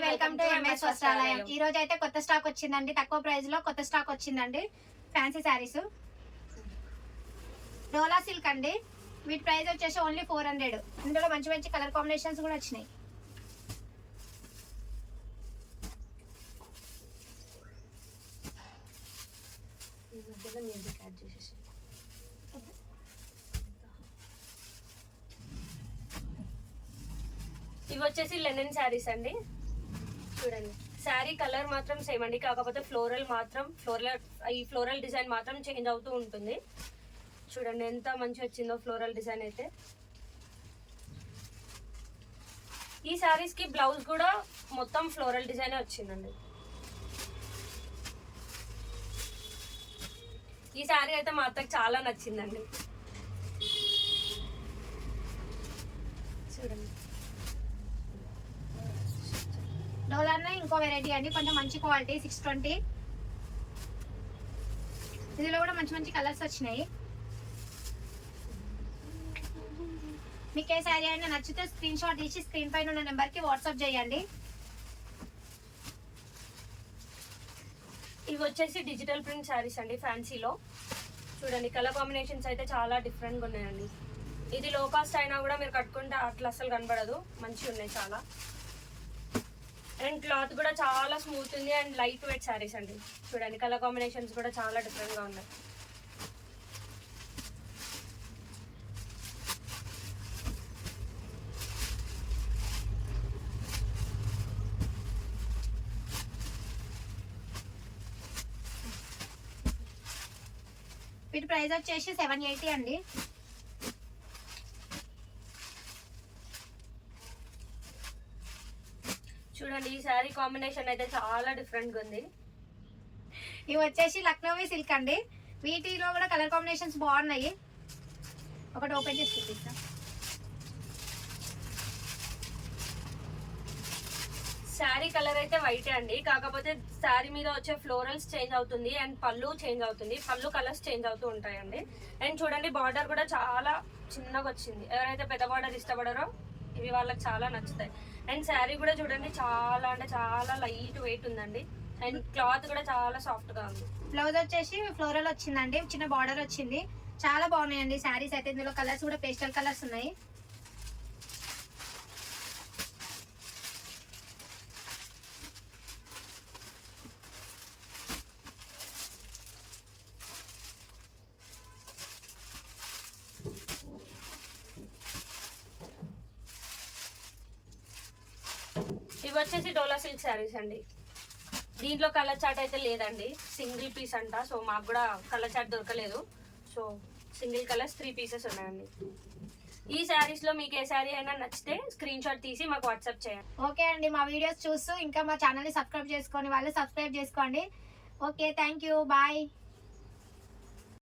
Welcome to MS వస్త్రాలయం. ఈ రోజు అయితే కొత్త స్టాక్ వచ్చిందండి, తక్కువ ప్రైస్ లో కొత్త స్టాక్ వచ్చిందండి. ఫ్యాన్సీ శారీస్ డోలా సిల్క్ అండి. వీటి ప్రైస్ వచ్చేసి ఓన్లీ 400. ఇందులో మంచి మంచి కలర్ కాంబినేషన్స్ కూడా వచ్చినాయి. ఇవి వచ్చేసి లెనిన్ శారీస్ అండి. చూడండి, శారీ కలర్ మాత్రం సేమ్ అండి, కాకపోతే ఫ్లోరల్ డిజైన్ మాత్రం చేంజ్ అవుతూ ఉంటుంది. చూడండి ఎంత మంచి వచ్చిందో ఫ్లోరల్ డిజైన్ అయితే. ఈ శారీస్ కి బ్లౌజ్ కూడా మొత్తం ఫ్లోరల్ డిజైన్ వచ్చిందండి. ఈ శారీ అయితే మా అత్తకి చాలా నచ్చిందండి. చూడండి, డోలానే ఇంకో వెరైటీ అండి, కొంచెం మంచి క్వాలిటీ 620. ఇందులో కూడా మంచి మంచి కలర్స్ వచ్చినాయి. మీకు ఏ శారీ అయినా నచ్చితే స్క్రీన్ షాట్ తీసి స్క్రీన్ పైన ఉన్న నెంబర్కి వాట్సాప్ చేయండి. ఇవి వచ్చేసి డిజిటల్ ప్రింట్ శారీస్ అండి ఫ్యాన్సీలో. చూడండి, కలర్ కాంబినేషన్స్ అయితే చాలా డిఫరెంట్గా ఉన్నాయండి. ఇది లో కాస్ట్ అయినా కూడా మీరు కట్టుకుంటే అట్లా అసలు కనబడదు, మంచిగా ఉన్నాయి చాలా. అండ్ క్లాత్ కూడా చాలా స్మూత్ ఉంది అండ్ లైట్ వెయిట్ శారీస్ అండి. చూడండి, కలర్ కాంబినేషన్స్ కూడా చాలా డిఫరెంట్గా ఉన్నాయి. వీటి ప్రైస్ వచ్చేసి 780 అండి. చూడండి, ఈ శారీ కాంబినేషన్ అయితే చాలా డిఫరెంట్గా ఉంది. ఇవి వచ్చేసి లక్నోవి సిల్క్ అండి. వీటిలో కూడా కలర్ కాంబినేషన్స్ బాగున్నాయి. ఒకటి ఓపెన్ చేసి చూపిస్తా. శారీ కలర్ అయితే వైటే అండి, కాకపోతే శారీ మీద వచ్చే ఫ్లోరల్స్ చేంజ్ అవుతుంది అండ్ పళ్ళు చేంజ్ అవుతుంది. పళ్ళు కలర్స్ చేంజ్ అవుతూ ఉంటాయండి. అండ్ చూడండి, బార్డర్ కూడా చాలా చిన్నగా వచ్చింది. ఎవరైతే పెద్ద బార్డర్ ఇష్టపడారో ఇవి వాళ్ళకి చాలా నచ్చుతాయి. అండ్ శారీ కూడా చూడండి, చాలా అంటే చాలా లైట్ వెయిట్ ఉందండి. అండ్ క్లాత్ కూడా చాలా సాఫ్ట్ గా ఉంది. బ్లౌజ్ వచ్చేసి ఫ్లోరల్ వచ్చిందండి, చిన్న బార్డర్ వచ్చింది. చాలా బాగున్నాయండి శారీస్ అయితే. ఇందులో కలర్స్ కూడా పేస్టల్ కలర్స్ ఉన్నాయి. ఇవి వచ్చేసి డోలా సిల్క్ శారీస్ అండి. దీంట్లో కలర్ చాట్ అయితే లేదండి, సింగిల్ పీస్ అంట. సో మాకు కూడా కలర్ చాట్ దొరకలేదు. సో సింగిల్ కలర్స్ 3 పీసెస్ ఉన్నాయండి. ఈ శారీస్ లో మీకు ఏ శారీ అయినా నచ్చితే స్క్రీన్ షాట్ తీసి మాకు వాట్సాప్ చేయండి. ఓకే అండి, మా వీడియోస్ చూస్తూ ఇంకా మా ఛానల్ని సబ్స్క్రైబ్ చేసుకొని వాళ్ళు సబ్స్క్రైబ్ చేసుకోండి. Okay, thank you, bye.